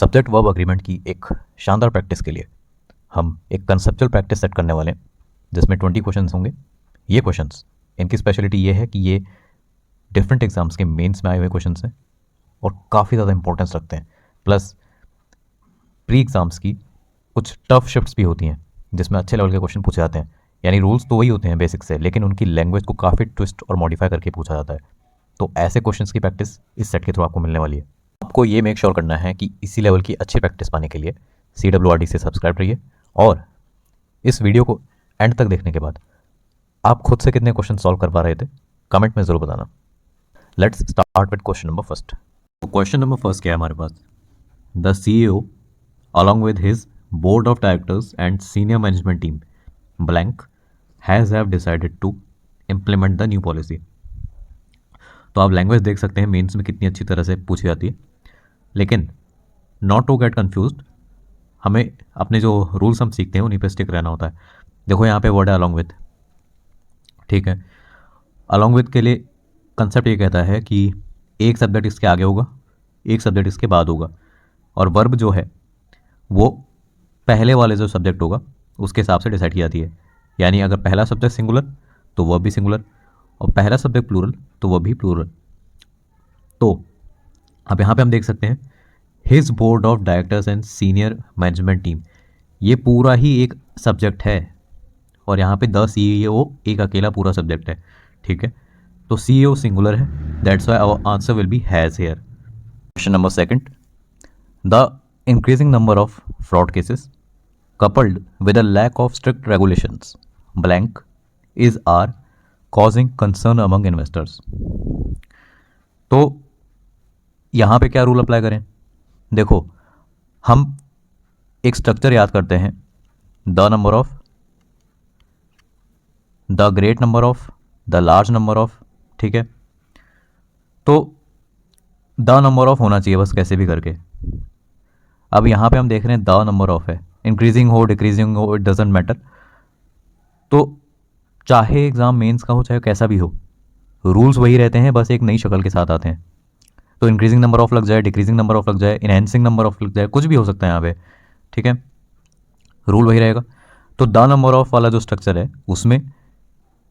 Subject verb agreement की एक शानदार प्रैक्टिस के लिए हम एक कंसेप्चुअल प्रैक्टिस सेट करने वाले हैं जिसमें 20 क्वेश्चंस होंगे। ये क्वेश्चंस, इनकी स्पेशलिटी ये है कि ये डिफरेंट एग्जाम्स के मेंस में आए हुए क्वेश्चंस हैं और काफ़ी ज़्यादा इंपॉर्टेंस रखते हैं। प्लस प्री एग्ज़ाम्स की कुछ टफ शिफ्ट्स भी होती हैं जिसमें अच्छे लेवल के क्वेश्चन पूछे जाते हैं। यानी रूल्स तो वही होते हैं बेसिक से, लेकिन उनकी लैंग्वेज को काफ़ी ट्विस्ट और मॉडिफाई करके पूछा जाता है। तो ऐसे क्वेश्चंस की प्रैक्टिस इस सेट के थ्रू आपको मिलने वाली है। आपको ये मेक श्योर करना है कि इसी लेवल की अच्छी प्रैक्टिस पाने के लिए CWRD से सब्सक्राइब रहिए और इस वीडियो को एंड तक देखने के बाद आप खुद से कितने क्वेश्चन सॉल्व कर पा रहे थे कमेंट में ज़रूर बताना। Let's start with question number first. तो क्वेश्चन नंबर फर्स्ट क्या है हमारे पास? The CEO along with his board of directors and senior management team blank has have decided to implement the new policy। तो आप लैंग्वेज देख सकते हैं मेंस में कितनी अच्छी तरह से पूछी जाती है। लेकिन नॉट टू गेट कन्फ्यूज्ड, हमें अपने जो रूल्स हम सीखते हैं उन्हीं पे स्टिक रहना होता है। देखो यहाँ पे वर्ड है अलॉन्ग विथ, ठीक है। अलॉन्ग विथ के लिए कंसेप्ट ये कहता है कि एक सब्जेक्ट इसके आगे होगा, एक सब्जेक्ट इसके बाद होगा, और वर्ब जो है वो पहले वाले जो सब्जेक्ट होगा उसके हिसाब से डिसाइड की जाती है। यानी अगर पहला सब्जेक्ट सिंगुलर तो वर्ब भी सिंगुलर, और पहला सब्जेक्ट प्लूरल तो वह भी प्लूरल। तो अब यहाँ पे हम देख सकते हैं his board of directors and senior management team, ये पूरा ही एक सब्जेक्ट है और यहाँ पे द CEO एक अकेला पूरा सब्जेक्ट है, ठीक है। तो CEO सिंगुलर है, that's why our answer will be has here. Question number second, the increasing number of fraud cases coupled with a lack of strict regulations blank is are causing concern among investors। तो यहाँ पे क्या rule apply करें? देखो, हम एक structure याद करते हैं, the number of, the great number of, the large number of, ठीक है। तो द नंबर ऑफ होना चाहिए बस कैसे भी करके। अब यहाँ पे हम देख रहे हैं द नंबर ऑफ है, इंक्रीजिंग हो डिक्रीजिंग हो इट डजेंट मैटर। तो चाहे एग्ज़ाम मेंस का हो चाहे कैसा भी हो, रूल्स वही रहते हैं, बस एक नई शक्ल के साथ आते हैं। तो इंक्रीजिंग नंबर ऑफ लग जाए, डिक्रीजिंग नंबर ऑफ लग जाए, इनहेंसिंग नंबर ऑफ लग जाए, कुछ भी हो सकता है यहाँ पे, ठीक है। रूल वही रहेगा। तो द नंबर ऑफ वाला जो स्ट्रक्चर है उसमें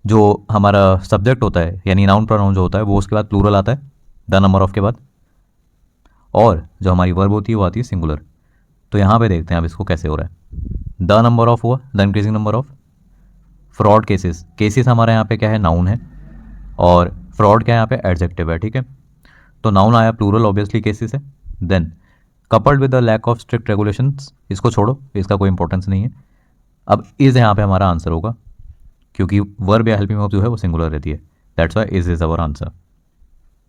जो हमारा सब्जेक्ट होता है यानी नाउन प्रोनाउन जो होता है वो उसके बाद प्लूरल आता है द नंबर ऑफ के बाद, और जो हमारी वर्ब होती है वो आती है सिंगुलर। तो यहाँ पे देखते हैं अब इसको कैसे हो रहा है। द नंबर ऑफ हुआ, the increasing number of. Fraud cases, cases हमारे यहाँ पे क्या है? नाउन है, और फ्रॉड क्या है यहाँ पे? एडजेक्टिव है, ठीक है। तो नाउन आया, प्लूरल ऑब्वियसली केसेस है। Then coupled with the lack of strict regulations, इसको छोड़ो, इसका कोई इंपॉर्टेंस नहीं है। अब इज यहाँ पे हमारा आंसर होगा क्योंकि वर्ब या हेल्पिंग वर्ब जो है वो सिंगुलर रहती है, that's why is our answer.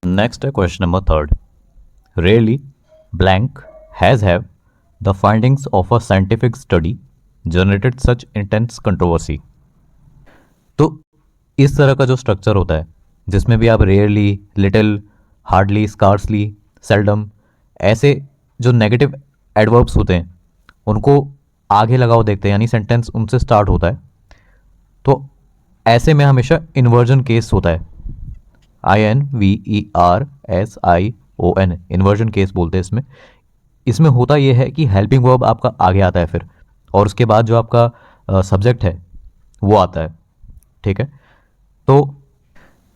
Next है question number third, rarely blank has have the findings of a scientific study generated such intense controversy। तो इस तरह का जो स्ट्रक्चर होता है जिसमें भी आप rarely, little, hardly, scarcely, seldom, ऐसे जो नेगेटिव एडवर्ब्स होते हैं उनको आगे लगाओ देखते हैं, यानी सेंटेंस उनसे स्टार्ट होता है। तो ऐसे में हमेशा इन्वर्जन केस होता है, INVERSION, इन्वर्जन केस बोलते हैं इसमें। इसमें होता यह है कि हेल्पिंग वर्ब आपका आगे आता है फिर, और उसके बाद जो आपका सब्जेक्ट है वो आता है, ठीक है। तो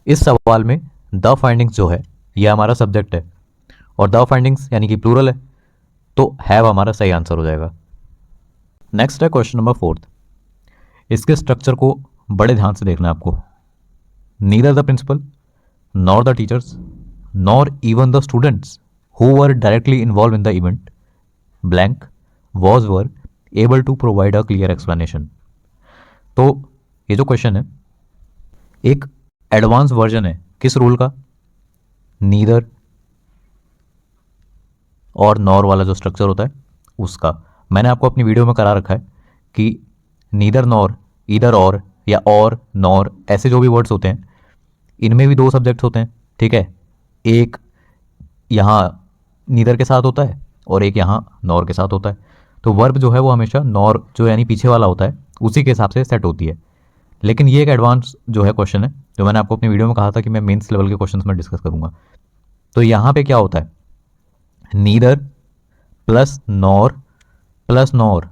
इस सवाल में द फाइंडिंग्स जो है ये हमारा सब्जेक्ट है और द फाइंडिंग्स यानी कि प्लूरल है, तो हैव हमारा सही आंसर हो जाएगा। नेक्स्ट है क्वेश्चन नंबर फोर्थ, इसके स्ट्रक्चर को बड़े ध्यान से देखना है आपको। Neither the principal nor the teachers nor even the students who were directly involved in the event blank were able to provide a clear explanation। तो ये जो क्वेश्चन है एक एडवांस वर्जन है किस रूल का? नीदर और नॉर वाला जो स्ट्रक्चर होता है उसका। मैंने आपको अपनी वीडियो में करा रखा है कि नीदर नॉर, ईदर और नॉर, ऐसे जो भी वर्ड्स होते हैं इनमें भी दो सब्जेक्ट्स होते हैं, ठीक है। एक यहाँ नीदर के साथ होता है और एक यहाँ नॉर के साथ होता है। तो वर्ब जो है वो हमेशा नॉर जो यानी पीछे वाला होता है उसी के हिसाब से सेट होती है। लेकिन ये एक एडवांस जो है क्वेश्चन है जो मैंने आपको अपनी वीडियो में कहा था कि मैं मेंस लेवल के क्वेश्चंस में डिस्कस करूंगा। तो यहाँ पे क्या होता है? नीदर प्लस नॉर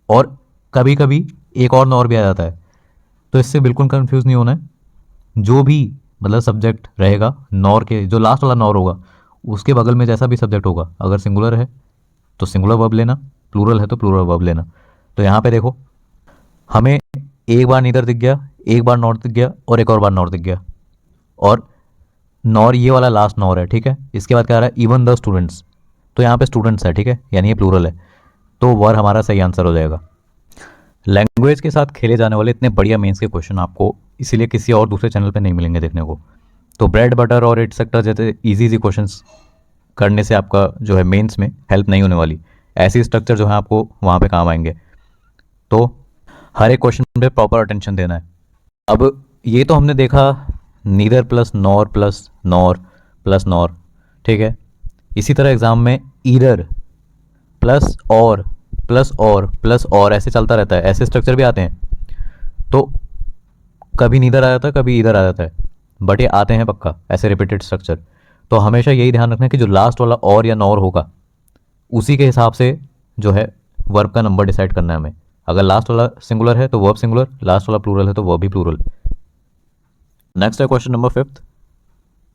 और कभी कभी एक और नॉर भी आ जाता है। तो इससे बिल्कुल कंफ्यूज नहीं होना है। जो भी मतलब सब्जेक्ट रहेगा नॉर के, जो लास्ट वाला नॉर होगा उसके बगल में जैसा भी सब्जेक्ट होगा, अगर सिंगुलर है तो सिंगुलर वर्ब लेना, प्लूरल है तो प्लूरल वर्ब लेना। तो यहाँ पे देखो हमें एक बार नीदर दिख गया, एक बार नॉर दिख गया और एक और बार नॉर दिख गया। और नॉर ये वाला लास्ट नॉर है, ठीक है। इसके बाद क्या आ रहा है, इवन द स्टूडेंट्स। तो यहाँ पे स्टूडेंट्स है, ठीक है, यानी ये प्लूरल है। तो वर हमारा सही आंसर हो जाएगा। लैंग्वेज के साथ खेले जाने वाले इतने बढ़िया मेंस के क्वेश्चन आपको इसीलिए किसी और दूसरे चैनल पे नहीं मिलेंगे देखने को। तो ब्रेड बटर और इट सेक्टर जैसे इजी इजी क्वेश्चंस करने से आपका जो है मेंस में हेल्प नहीं होने वाली। ऐसी स्ट्रक्चर जो है आपको वहाँ पे काम आएंगे। तो हर एक क्वेश्चन पे प्रॉपर अटेंशन देना है। अब ये तो हमने देखा neither plus nor plus nor, ठीक है। इसी तरह एग्जाम में ईदर प्लस और प्लस और प्लस और ऐसे चलता रहता है, ऐसे स्ट्रक्चर भी आते हैं। तो कभी नीदर आ जाता है, कभी इधर आ जाता है, बट ये आते हैं पक्का ऐसे रिपीटेड स्ट्रक्चर। तो हमेशा यही ध्यान रखना है कि जो लास्ट वाला और या नॉर होगा उसी के हिसाब से जो है वर्ब का नंबर डिसाइड करना है हमें। अगर लास्ट वाला सिंगुलर है तो वर्ब सिंगुलर, लास्ट वाला प्लूरल है तो वर्ब भी प्लूरल। नेक्स्ट है question number 5।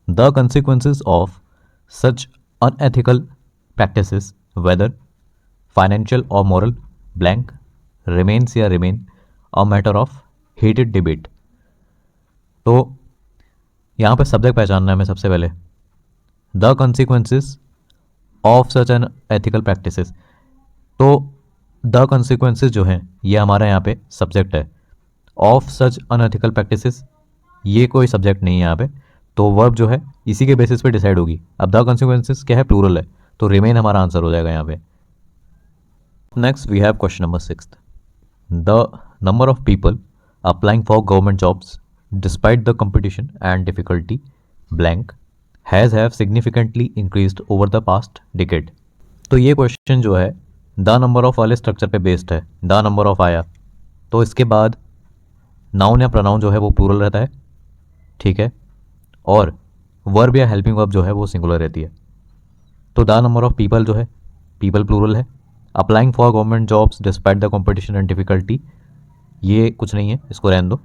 The consequences of such unethical practices weather financial और मॉरल ब्लैंक रिमेन्स या remain a matter of hated debate. तो यहाँ पे सब्जेक्ट पहचानना है हमें सबसे पहले। The consequences of such an ethical practices. तो द कंसिक्वेंसेज जो है ये हमारा यहाँ पे सब्जेक्ट है। ऑफ सच अनएथिकल प्रैक्टिसेस ये कोई सब्जेक्ट नहीं है यहाँ पे। तो वर्ब जो है इसी के बेसिस पे डिसाइड होगी। अब द कंसिक्वेंसेज क्या है, प्लूरल है, तो रिमेन हमारा आंसर हो जाएगा यहाँ पे। Next we have question number 6। The number of people applying for government jobs despite the competition and difficulty blank has have significantly increased over the past decade. तो ये क्वेश्चन जो है द नंबर ऑफ वाले structure पे based है। The number of आया तो इसके बाद नाउन या प्रोनाउन जो है वो प्लूरल रहता है, ठीक है, और वर्ब या हेल्पिंग वर्ब जो है वो सिंगुलर रहती है। तो द नंबर ऑफ पीपल जो है पीपल प्लूरल है। Applying for government jobs despite the competition and difficulty ये कुछ नहीं है, इसको रहने दो।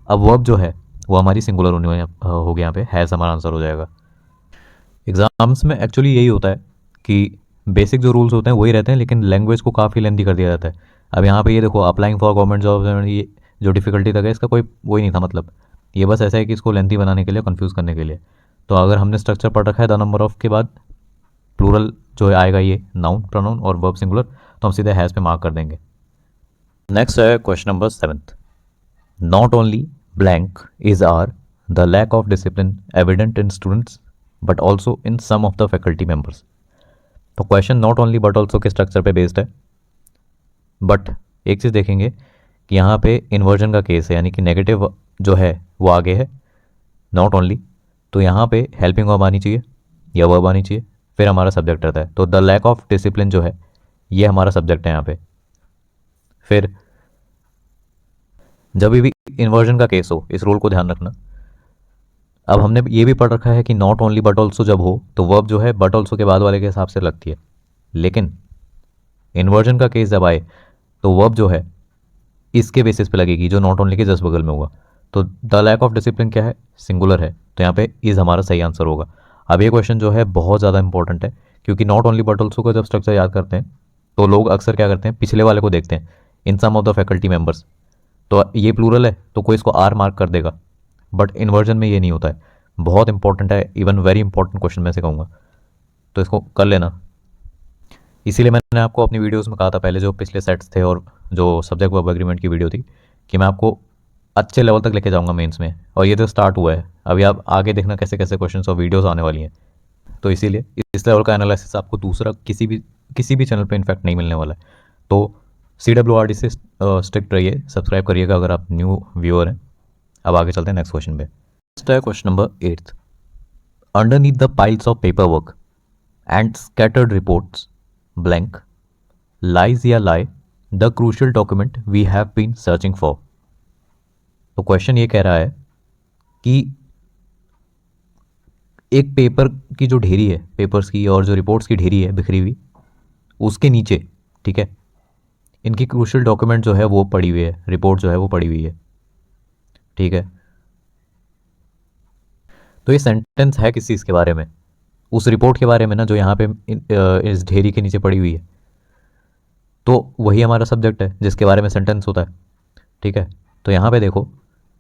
अब वर्ब जो है वो हमारी सिंगुलर होने हो गया, यहाँ पे हैज़ हमारा आंसर हो जाएगा। एग्जाम्स में एक्चुअली यही होता है कि बेसिक जो रूल्स होते हैं वही रहते हैं, लेकिन लैंग्वेज को काफ़ी लेंथी कर दिया जाता है। अब यहाँ पे ये देखो अप्लाइंग फॉर गवर्नमेंट जॉब्स, ये जो डिफिकल्टी तक है इसका कोई वही नहीं था, मतलब ये बस ऐसा है कि इसको लेंथी बनाने के लिए, कन्फ्यूज़ करने के लिए। तो अगर हमने स्ट्रक्चर पढ़ रखा है द नंबर ऑफ के बाद प्लूरल जो है आएगा ये नाउन प्रोनाउन और वर्ब सिंगुलर, तो हम सीधे हैज़ पे मार्क कर देंगे। नेक्स्ट है question number 7। Not only blank is are the lack of discipline evident in students but also in some of the faculty members. तो question not only but also के structure पे based है, but एक चीज़ देखेंगे कि यहाँ पे इन्वर्जन का केस है, यानी कि नेगेटिव जो है वो आगे है नॉट ओनली। तो यहाँ पे हेल्पिंग वर्ब आनी चाहिए या वर्ब आनी चाहिए, फिर हमारा सब्जेक्ट रहता है। तो द लैक ऑफ डिसिप्लिन जो है ये हमारा सब्जेक्ट है यहाँ पे। फिर जब भी इन्वर्जन का केस हो इस रूल को ध्यान रखना। अब हमने ये भी पढ़ रखा है कि नॉट ओनली बट ऑल्सो जब हो तो वर्ब जो है बट ऑल्सो के बाद वाले के हिसाब से लगती है, लेकिन इन्वर्जन का केस जब आए तो वर्ब जो है इसके बेसिस पे लगेगी जो नॉट ओनली के जस्ट बगल में होगा। तो द लैक ऑफ डिसिप्लिन क्या है, सिंगुलर है, तो यहाँ पे इज़ हमारा सही आंसर होगा। अब ये क्वेश्चन जो है बहुत ज़्यादा इंपॉर्टेंट है, क्योंकि नॉट ओनली बट ऑल्सो का जब स्ट्रक्चर याद करते हैं तो लोग अक्सर क्या करते हैं, पिछले वाले को देखते हैं इन some of the faculty members. तो ये प्लूरल है तो कोई इसको आर मार्क कर देगा, बट इन्वर्जन में ये नहीं होता है। बहुत इंपॉर्टेंट है, इवन वेरी इंपॉर्टेंट क्वेश्चन में से कहूँगा, तो इसको कर लेना। इसीलिए मैंने आपको अपनी वीडियोस में कहा था पहले, जो पिछले सेट्स थे और जो सब्जेक्ट वर्ब एग्रीमेंट की वीडियो थी, कि मैं आपको अच्छे लेवल तक लेके जाऊंगा मेंस में। और ये तो स्टार्ट हुआ है, अभी आप आगे देखना कैसे कैसे क्वेश्चंस और वीडियोस आने वाली हैं। तो इसीलिए इस लेवल का एनालिसिस आपको दूसरा किसी भी चैनल पे इनफैक्ट नहीं मिलने वाला है। तो CWRD से स्ट्रिक्ट रहिए, सब्सक्राइब करिएगा अगर आप न्यू व्यूअर हैं। अब आगे चलते हैं नेक्स्ट क्वेश्चन पे। नेक्स्ट है question number 8। Underneath the piles of paper work and scattered reports blank lies या lie the crucial document we have been searching for. तो क्वेश्चन ये कह रहा है कि एक पेपर की जो ढेरी है, पेपर्स की और जो रिपोर्ट्स की ढेरी है बिखरी हुई, उसके नीचे, ठीक है, इनकी क्रूशियल डॉक्यूमेंट जो है वो पड़ी हुई है, रिपोर्ट जो है वो पड़ी हुई है, ठीक है। तो ये सेंटेंस है किस चीज़ के बारे में? उस रिपोर्ट के बारे में ना, जो यहाँ पे इस ढेरी के नीचे पड़ी हुई है। तो वही हमारा सब्जेक्ट है जिसके बारे में सेंटेंस होता है, ठीक है। तो यहाँ पे देखो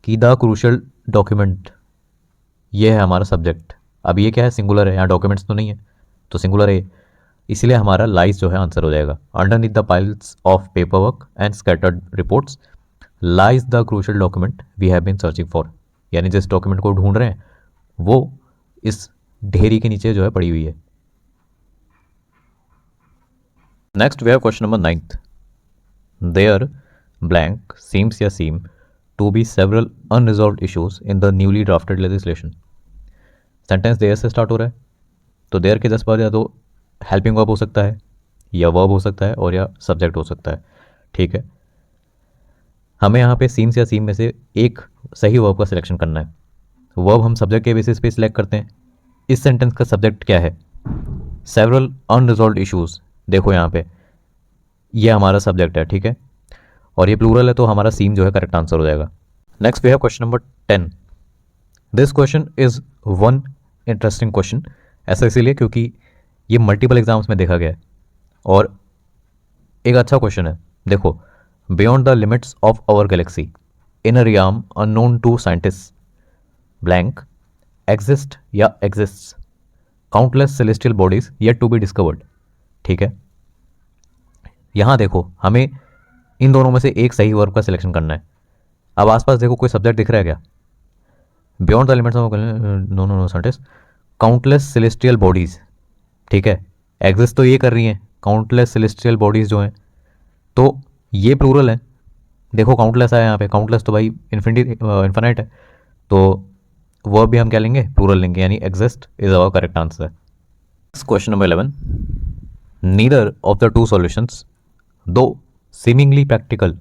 कि द क्रूशियल डॉक्यूमेंट, ये है हमारा सब्जेक्ट। अब ये क्या है? सिंगुलर है, यहाँ डॉक्यूमेंट्स तो नहीं है, तो सिंगुलर है, इसीलिए हमारा लाइज जो है आंसर हो जाएगा। Underneath the piles of paper work and scattered reports lies the crucial document we have been searching for. यानी जिस डॉक्यूमेंट को ढूंढ रहे हैं वो इस ढेरी के नीचे जो है पड़ी हुई है। Next we have question number 9th। There blank seems या seem to be several unresolved issues in the newly drafted legislation. Sentence there से स्टार्ट हो रहा है, तो देयर के 10 बार या तो हेल्पिंग वर्ब हो सकता है, या वर्ब हो सकता है, और या सब्जेक्ट हो सकता है, ठीक है। हमें यहाँ पे सीम्स या सीम में से एक सही वर्ब का सिलेक्शन करना है। वर्ब हम सब्जेक्ट के बेसिस पे सिलेक्ट करते हैं। इस सेंटेंस का सब्जेक्ट क्या है? Several unresolved issues. देखो यहाँ पे ये हमारा सब्जेक्ट है, ठीक है, और ये प्लूरल है, तो हमारा सीम जो है करेक्ट आंसर हो जाएगा। Next we have question number 10। This question is one interesting question. ऐसा इसीलिए क्योंकि ये मल्टीपल एग्जाम्स में देखा गया है और एक अच्छा क्वेश्चन है। देखो, beyond the limits of our galaxy in a realm unknown to scientist blank exist या exists countless celestial bodies yet to be discovered, ठीक है। यहाँ देखो, हमें इन दोनों में से एक सही वर्ब का सिलेक्शन करना है। अब आसपास देखो कोई सब्जेक्ट दिख रहा है क्या? Beyond the limits of no no no scientist countless celestial bodies, ठीक है। एग्जिस्ट तो ये कर रही हैं, काउंटलेस सेलेस्टियल बॉडीज जो हैं, तो ये प्लूरल है। देखो काउंटलेस आया यहाँ पे, काउंटलेस तो भाई इन्फिनाइट है, तो वर्ब भी हम क्या लेंगे? प्लूरल लेंगे, यानी exist is our correct answer. Question number 11। Neither of the two solutions दो seemingly practical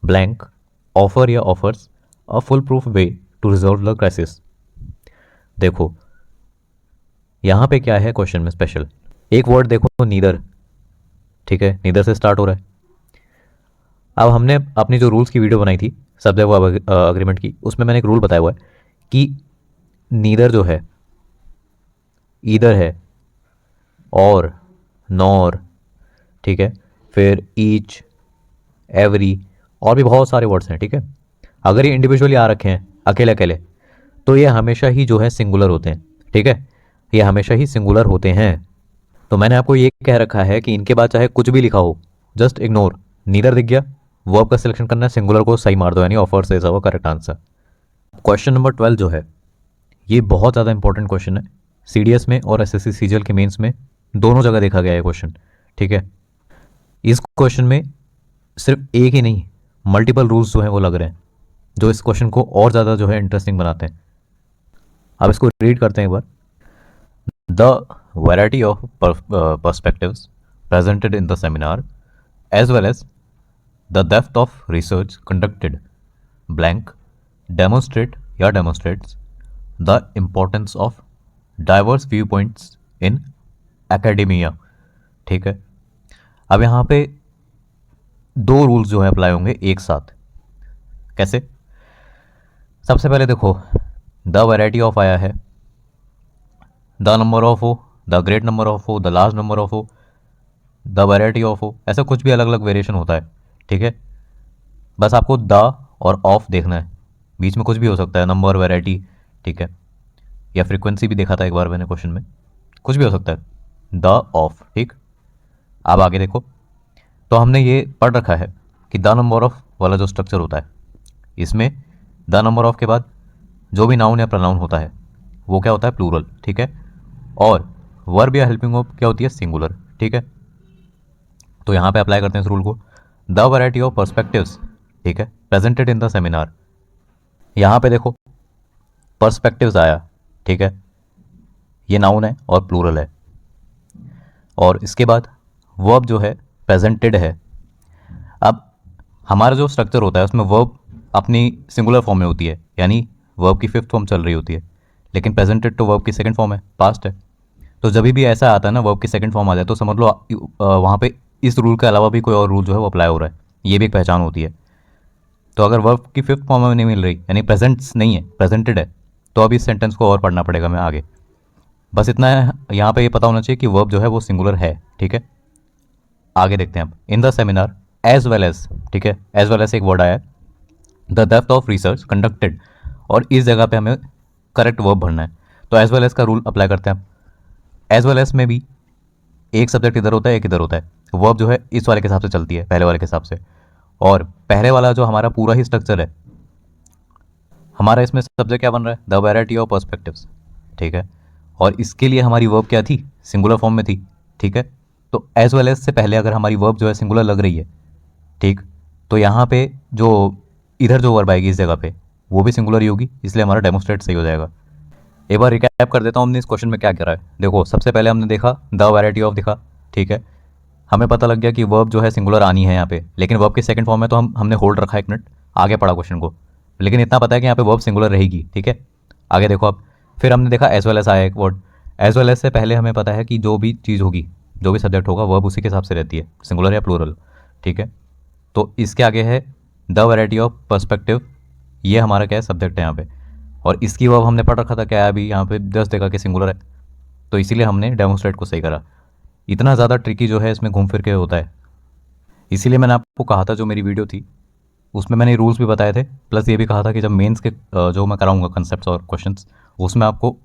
blank offer या offers a foolproof way to resolve the crisis। देखो यहाँ पे क्या है क्वेश्चन में स्पेशल, एक वर्ड देखो नीदर, ठीक है, नीदर से स्टार्ट हो रहा है। अब हमने अपनी जो रूल्स की वीडियो बनाई थी सब्जेक्ट वर्ब अग्रीमेंट की, उसमें मैंने एक रूल बताया हुआ है कि नीदर जो है ईदर है, और, नॉर, ठीक है, फिर ईच, एवरी, और भी बहुत सारे वर्ड्स हैं, ठीक है। अगर ये इंडिविजुअली आ रखे हैं अकेले अकेले, तो ये हमेशा ही जो है सिंगुलर होते हैं, ठीक है, ये हमेशा ही सिंगुलर होते हैं। तो मैंने आपको ये कह रखा है कि इनके बाद चाहे कुछ भी लिखा हो, जस्ट इग्नोर। नीदर दिख गया, वर्ब का सिलेक्शन करना है, सिंगुलर को सही मार दो, यानी offers is our correct answer. Question number 12 जो है ये बहुत ज़्यादा इंपॉर्टेंट क्वेश्चन है। सीडीएस में और एसएससी सीजीएल के मेंस में दोनों जगह देखा गया है क्वेश्चन, ठीक है। इस क्वेश्चन में सिर्फ एक ही नहीं, मल्टीपल रूल्स जो हैं वो लग रहे हैं, जो इस क्वेश्चन को और ज़्यादा जो है इंटरेस्टिंग बनाते हैं। अब इसको रीड करते हैं एक बार। The variety of perspectives presented in the seminar as well as the depth of research conducted blank demonstrate या demonstrates the importance of diverse view points in academia, ठीक है। अब यहाँ पे दो रूल्स जो है अप्लाई होंगे एक साथ। कैसे? सबसे पहले देखो, द वैरायटी ऑफ आया है, द नंबर ऑफ हो, द ग्रेट नंबर ऑफ हो, द लार्ज नंबर ऑफ हो, द वैरायटी ऑफ हो, ऐसा कुछ भी अलग अलग वेरिएशन होता है, ठीक है। बस आपको द और ऑफ देखना है, बीच में कुछ भी हो सकता है, नंबर, वैरायटी, ठीक है, या फ्रीक्वेंसी भी देखा था एक बार मैंने क्वेश्चन में, कुछ भी हो सकता है, द ऑफ, ठीक। अब आगे देखो, तो हमने ये पढ़ रखा है कि द नंबर ऑफ वाला जो स्ट्रक्चर होता है, इसमें द नंबर ऑफ के बाद जो भी नाउन या प्रनाउन होता है वो क्या होता है? प्लूरल, ठीक है। और वर्ब या हेल्पिंग वर्ब क्या होती है? सिंगुलर, ठीक है। तो यहाँ पे अप्लाई करते हैं इस रूल को। द वैरायटी ऑफ पर्सपेक्टिव्स, ठीक है, प्रेजेंटेड इन द सेमिनार। यहाँ पे देखो पर्सपेक्टिव्स आया, ठीक है, ये नाउन है और प्लूरल है, और इसके बाद वर्ब जो है प्रेजेंटेड है। अब हमारा जो स्ट्रक्चर होता है उसमें वर्ब अपनी सिंगुलर फॉर्म में होती है, यानी वर्ब की फिफ्थ फॉर्म चल रही होती है, लेकिन प्रेजेंटेड तो वर्ब की सेकंड फॉर्म है, पास्ट है। तो जब भी ऐसा आता है ना वर्ब की सेकंड फॉर्म आ जाए तो समझ लो वहाँ पे इस रूल के अलावा भी कोई और रूल जो है वो अप्लाई हो रहा है, ये भी एक पहचान होती है। तो अगर वर्ब की फिफ्थ फॉर्म में नहीं मिल रही, यानी प्रेजेंट्स नहीं है, प्रेजेंटेड है, तो अब इस सेंटेंस को और पढ़ना पड़ेगा मैं आगे। बस इतना है यहाँ पे ये पता होना चाहिए कि वर्ब जो है वो सिंगुलर है, ठीक है। आगे देखते हैं अब, in the seminar as well as, ठीक है, एज वेल एज एक वर्ड आया है, the depth of research conducted, और इस जगह पे हमें करेक्ट वर्ब भरना है। तो एज वेल एज का रूल अप्लाई करते हैं। एज वेल एज में भी एक सब्जेक्ट इधर होता है, एक इधर होता है। वर्ब जो है इस वाले के हिसाब से चलती है, पहले वाले के हिसाब से। और पहले वाला जो हमारा पूरा ही स्ट्रक्चर है, हमारा इसमें सब्जेक्ट क्या बन रहा है, द वैरायटी ऑफ पर्सपेक्टिव्स, ठीक है। और इसके लिए हमारी वर्ब क्या थी, सिंगुलर फॉर्म में थी, ठीक है। तो एज वेल एज से पहले अगर हमारी वर्ब जो है सिंगुलर लग रही है, ठीक, तो यहाँ पे जो इधर जो वर्ब आएगी इस जगह पे वो भी सिंगुलर ही होगी, इसलिए हमारा डेमोस्ट्रेट सही हो जाएगा। एक बार रिकैप कर देता हूँ हमने इस क्वेश्चन में क्या करा है। देखो सबसे पहले हमने देखा द वैरायटी ऑफ दिखा, ठीक है। हमें पता लग गया कि वर्ब जो है सिंगुलर आनी है यहाँ पे, लेकिन वर्ब के सेकंड फॉर्म में तो हमने होल्ड रखा है एक मिनट, आगे पढ़ा क्वेश्चन को, लेकिन इतना पता है कि यहाँ पे वर्ब सिंगुलर रहेगी, ठीक है। आगे देखो अब, फिर हमने देखा एज वेल एज आया एक वर्ड। एज वेल एज से पहले हमें पता है कि जो भी चीज़ होगी, जो भी सब्जेक्ट होगा, वर्ब उसी के हिसाब से रहती है, सिंगुलर या प्लूरल, ठीक है। तो इसके आगे है द वैरायटी ऑफ पर्सपेक्टिव, ये हमारा क्या है, सब्जेक्ट है यहाँ पे। और इसकी वर्ब हमने पढ़ रखा था क्या है, अभी यहाँ पे 10 देखा कि सिंगुलर है, तो इसीलिए हमने डेमोस्ट्रेट को सही करा। इतना ज़्यादा ट्रिकी जो है इसमें घूम फिर के होता है, इसीलिए मैंने आपको कहा था, जो मेरी वीडियो थी उसमें मैंने रूल्स भी बताए थे, प्लस ये भी कहा था कि जब मेंस के जो मैं कराऊंगा कंसेप्ट्स और क्वेश्चंस, उसमें आपको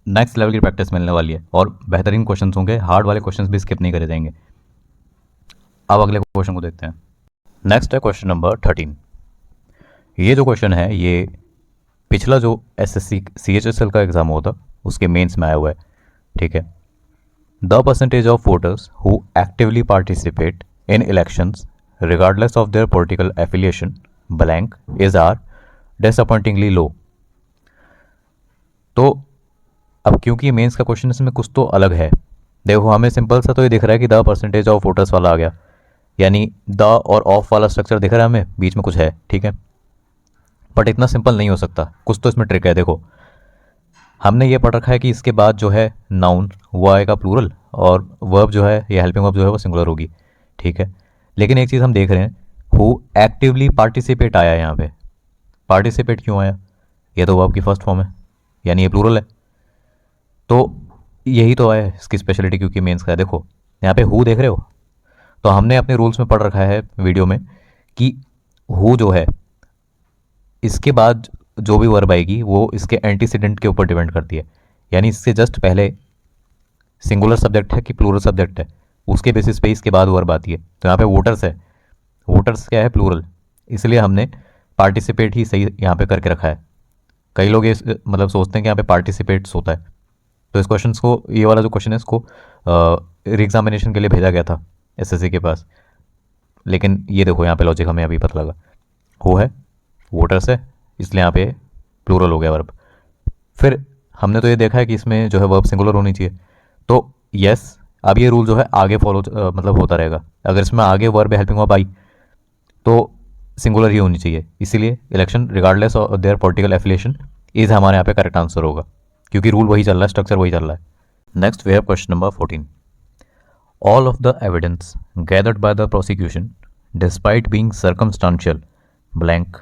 नेक्स्ट लेवल की प्रैक्टिस मिलने वाली है और बेहतरीन क्वेश्चंस होंगे, हार्ड वाले क्वेश्चंस भी स्किप नहीं करे जाएंगे। अब अगले क्वेश्चन को देखते हैं। नेक्स्ट है क्वेश्चन नंबर 13। ये जो क्वेश्चन है ये पिछला जो एसएससी CHSL का एग्ज़ाम हुआ था उसके मेंस में आया हुआ है, ठीक है। The percentage of voters who actively participate in elections regardless of their political affiliation blank is are disappointingly low। तो अब क्योंकि मेंस का क्वेश्चन इसमें कुछ तो अलग है, देखो हमें सिंपल सा तो ये दिख रहा है कि द परसेंटेज ऑफ वोटर्स वाला आ गया, यानी द और ऑफ वाला स्ट्रक्चर दिख रहा है हमें, बीच में कुछ है, ठीक है। बट इतना सिंपल नहीं हो सकता, कुछ तो इसमें ट्रिक है। देखो हमने ये पढ़ रखा है कि इसके बाद जो है नाउन वो आएगा प्लूरल, और वर्ब जो है या हेल्पिंग वर्ब जो है वो सिंगुलर होगी, ठीक है। लेकिन एक चीज़ हम देख रहे हैं, हु एक्टिवली पार्टिसिपेट आया है यहाँ पे, पार्टिसिपेट क्यों आया, ये तो वर्ब की फर्स्ट फॉर्म है, यानी ये प्लूरल है। तो यही तो है इसकी स्पेशलिटी, क्योंकि मेंस का है। देखो यहाँ पे हु देख रहे हो, तो हमने अपने रूल्स में पढ़ रखा है वीडियो में कि हु जो है इसके बाद जो भी वर्ब आएगी वो इसके एंटीसीडेंट के ऊपर डिपेंड करती है, यानी इससे जस्ट पहले सिंगुलर सब्जेक्ट है कि प्लूरल सब्जेक्ट है, उसके बेसिस पे इसके बाद वर्ब आती है। तो यहाँ पे वोटर्स है, वोटर्स क्या है, प्लूरल, इसलिए हमने पार्टिसिपेट ही सही यहाँ पे करके रखा है। कई लोग ये मतलब सोचते हैं कि यहाँ पे पार्टिसिपेट्स होता है, तो इस क्वेश्चन को, ये वाला जो क्वेश्चन है इसको एग्जामिनेशन के लिए भेजा गया था एसएससी के पास, लेकिन ये देखो यहाँ पे लॉजिक हमें अभी पता लगा, हो है वोटर्स है, इसलिए यहाँ पे प्लूरल हो गया वर्ब। फिर हमने तो ये देखा है कि इसमें जो है वर्ब सिंगुलर होनी चाहिए, तो यस अब ये रूल जो है आगे फॉलो मतलब होता रहेगा, अगर इसमें आगे वर्ब हेल्पिंग वर्ब आई तो सिंगुलर ही होनी चाहिए, इसीलिए election regardless of their political affiliation is हमारे यहाँ पे करेक्ट आंसर होगा, क्योंकि रूल वही चल रहा है, स्ट्रक्चर वही चल रहा है। Next we have question number 14। All of the evidence gathered by the prosecution despite being circumstantial blank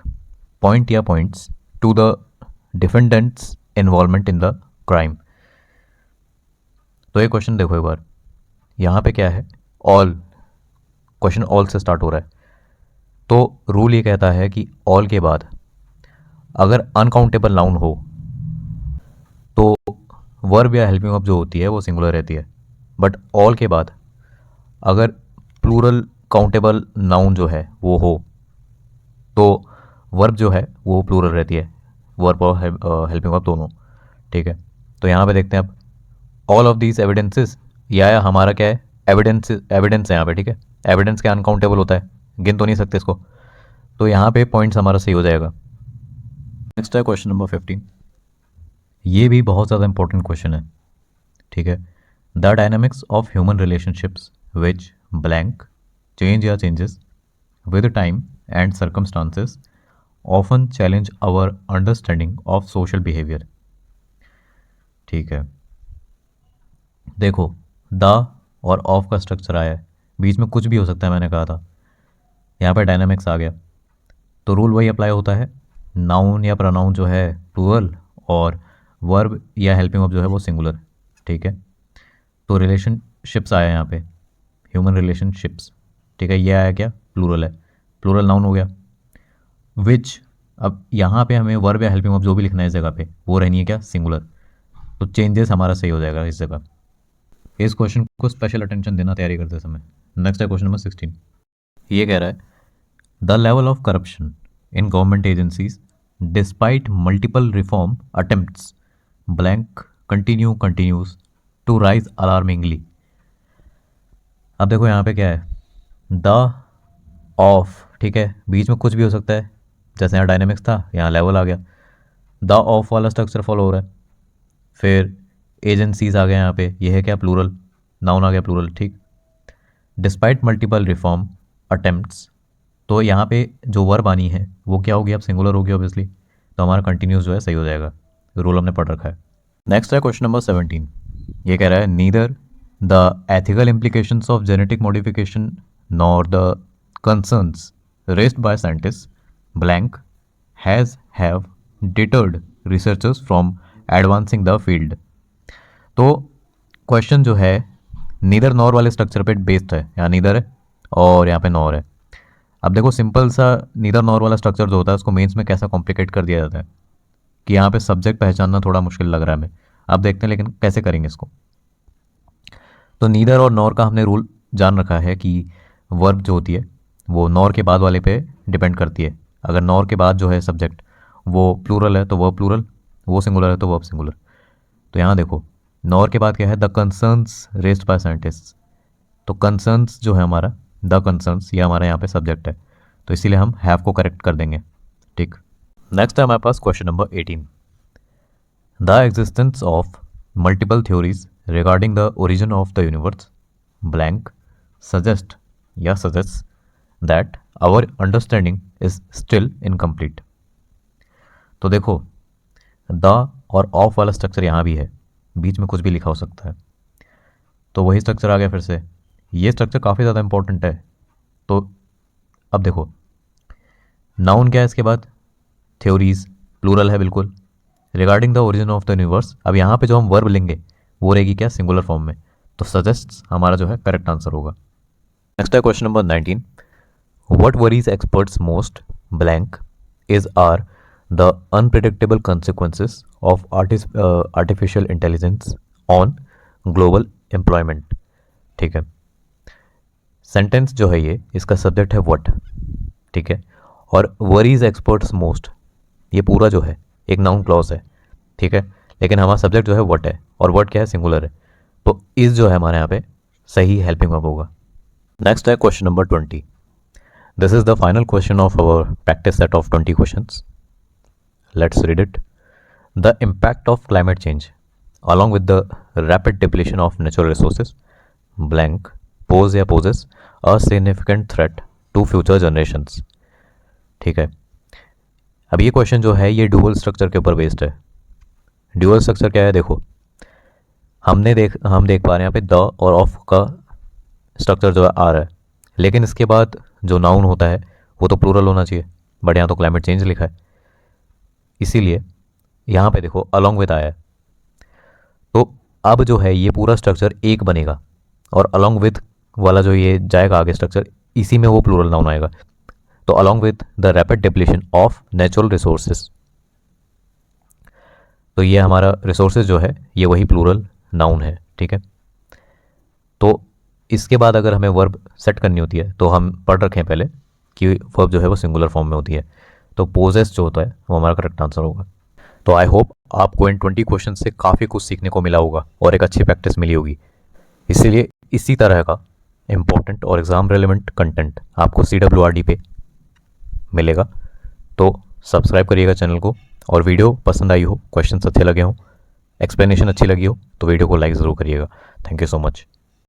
point या points to the defendant's involvement in the crime. तो ये क्वेश्चन देखो एक बार, यहाँ पे क्या है, ऑल, क्वेश्चन ऑल से स्टार्ट हो रहा है, तो रूल ये कहता है कि ऑल के बाद अगर अनकाउंटेबल नाउन हो तो वर्ब या हेल्पिंग वर्ब जो होती है वो सिंगुलर रहती है, बट ऑल के बाद अगर प्लूरल काउंटेबल नाउन जो है वो हो तो वर्ब जो है वो प्लूरल रहती है, वर्ब और हेल्पिंग वर्ब दोनों, ठीक है। तो यहाँ पे देखते हैं अब, ऑल ऑफ दीज एविडेंसेस, या हमारा क्या है, एविडेंस, एविडेंस है यहाँ पे, ठीक है। एविडेंस क्या अनकाउंटेबल होता है, गिन तो नहीं सकते इसको, तो यहाँ पे पॉइंट्स हमारा सही हो जाएगा। नेक्स्ट है क्वेश्चन नंबर 15। ये भी बहुत ज़्यादा इंपॉर्टेंट क्वेश्चन है, ठीक है। The dynamics of human relationships which blank change या changes with time and circumstances often challenge our understanding of social behaviour. ठीक है, देखो द और ऑफ का स्ट्रक्चर आया है, बीच में कुछ भी हो सकता है, मैंने कहा था। यहाँ पे डायनामिक्स आ गया, तो रूल वही अप्लाई होता है, नाउन या प्रोनाउन जो है प्लूरल और वर्ब या हेल्पिंग वर्ब जो है वो सिंगुलर। ठीक है, तो रिलेशनशिप्स आया यहाँ पे, ह्यूमन रिलेशनशिप्स। ठीक है, ये आया क्या, प्लूरल है, प्लूरल नाउन हो गया। विच, अब यहाँ पे हमें वर्ब या हेल्पिंग वर्ब जो भी लिखना है इस जगह पे वो रहनी है क्या, सिंगुलर। तो चेंजेस हमारा सही हो जाएगा इस जगह। इस क्वेश्चन को स्पेशल अटेंशन देना तैयारी करते समय। नेक्स्ट है क्वेश्चन नंबर 16। ये कह रहा है the level of corruption in government agencies despite multiple reform attempts blank continues to rise alarmingly. अब देखो यहाँ पे क्या है, द ऑफ, ठीक है, बीच में कुछ भी हो सकता है, जैसे यहाँ डायनेमिक्स था, यहाँ लेवल आ गया, द ऑफ वाला स्ट्रक्चर फॉलो हो रहा है। फिर एजेंसीज आ गए यहाँ पे, ये है क्या, प्लूरल, नाउन आ गया प्लूरल। ठीक, डिस्पाइट मल्टीपल रिफॉर्म अटेम्प्ट्स, तो यहाँ पे जो वर्ब आनी है वो क्या होगी, अब सिंगुलर होगी ऑब्वियसली, तो हमारा कंटिन्यूस जो है सही हो जाएगा, रूल हमने पढ़ रखा है। नेक्स्ट है क्वेश्चन नंबर 17। ये कह रहा है neither the ethical implications of genetic modification nor the concerns raised by scientist blank have deterred researchers from advancing the field. तो क्वेश्चन जो है नीदर नॉर वाले स्ट्रक्चर पे बेस्ड है, यहाँ नीदर है और यहाँ पे नॉर है। अब देखो सिंपल सा नीदर नॉर वाला स्ट्रक्चर जो होता है उसको मेंस में कैसा कॉम्प्लिकेट कर दिया जाता है कि यहाँ पे सब्जेक्ट पहचानना थोड़ा मुश्किल लग रहा है हमें। अब देखते हैं लेकिन कैसे करेंगे इसको। तो नीदर और नॉर का हमने रूल जान रखा है कि वर्ब जो होती है वो नॉर के बाद वाले पे डिपेंड करती है। अगर नॉर के बाद जो है सब्जेक्ट वो प्लूरल है तो वर्ब प्लूरल, वो सिंगुलर है तो वर्ब सिंगुलर। तो यहाँ देखो नॉर के बाद क्या है, the concerns raised by scientist. तो कंसर्न्स जो है हमारा, द कंसर्न्स, ये हमारा यहाँ पे सब्जेक्ट है, तो इसीलिए हम हैव को करेक्ट कर देंगे। ठीक, नेक्स्ट है हमारे पास question number 18। The existence of multiple theories regarding the origin of the universe blank suggest या suggest that our understanding is still incomplete. तो देखो द और ऑफ वाला स्ट्रक्चर यहाँ भी है, बीच में कुछ भी लिखा हो सकता है, तो वही स्ट्रक्चर आ गया फिर से। ये स्ट्रक्चर काफ़ी ज़्यादा इंपॉर्टेंट है। तो अब देखो नाउन क्या है इसके बाद, थ्योरीज, प्लूरल है बिल्कुल, regarding the origin of the universe. अब यहाँ पे जो हम वर्ब लेंगे वो रहेगी क्या, सिंगुलर फॉर्म में, तो सजेस्ट हमारा जो है करेक्ट आंसर होगा। नेक्स्ट है question number 19। What worries experts most blank is are the unpredictable consequences of artificial intelligence on global employment. ठीक है, सेंटेंस जो है ये, इसका सब्जेक्ट है व्हाट, ठीक है, और वरीज एक्सपर्ट्स मोस्ट, ये पूरा जो है एक नाउन क्लॉज है, ठीक है, लेकिन हमारा सब्जेक्ट जो है व्हाट है और व्हाट क्या है, सिंगुलर है, तो इस जो है हमारे यहाँ पे सही हेल्पिंग वर्ब होगा। नेक्स्ट है question number 20। This is the final question of our practice set of 20 questions. Let's read it. The impact of climate change, along with the rapid depletion of natural resources, blank, poses a significant threat to future generations. ठीक है, अब ये question जो है ये dual structure के ऊपर based है। ड्यूअल स्ट्रक्चर क्या है, देखो हम देख पा रहे हैं यहाँ पे द और ऑफ का स्ट्रक्चर जो है आ रहा है, लेकिन इसके बाद जो नाउन होता है वो तो प्लूरल होना चाहिए, बट यहाँ तो क्लाइमेट चेंज लिखा है, इसीलिए यहाँ पे देखो अलॉन्ग विद आया है। तो अब जो है ये पूरा स्ट्रक्चर एक बनेगा और अलॉन्ग विद वाला जो ये जाएगा आगे स्ट्रक्चर, इसी में वो प्लूरल नाउन आएगा। तो along with the rapid depletion of natural resources, तो ये हमारा रिसोर्सेज जो है ये वही प्लूरल नाउन है। ठीक है, तो इसके बाद अगर हमें वर्ब सेट करनी होती है तो हम पढ़ रखे हैं पहले कि वर्ब जो है वो सिंगुलर फॉर्म में होती है, तो पोजेस जो होता है वो हमारा करेक्ट आंसर होगा। तो आई होप आपको इन 20 क्वेश्चन से काफ़ी कुछ सीखने को मिला होगा और एक अच्छी प्रैक्टिस मिली होगी। इसीलिए इसी तरह का इम्पोर्टेंट और एग्ज़ाम रेलेवेंट कंटेंट आपको CWRD पे मिलेगा। तो सब्सक्राइब करिएगा चैनल को, और वीडियो पसंद आई हो, क्वेश्चन अच्छे लगे हों, एक्सप्लेनेशन अच्छी लगी हो तो वीडियो को लाइक ज़रूर करिएगा। Thank you so much.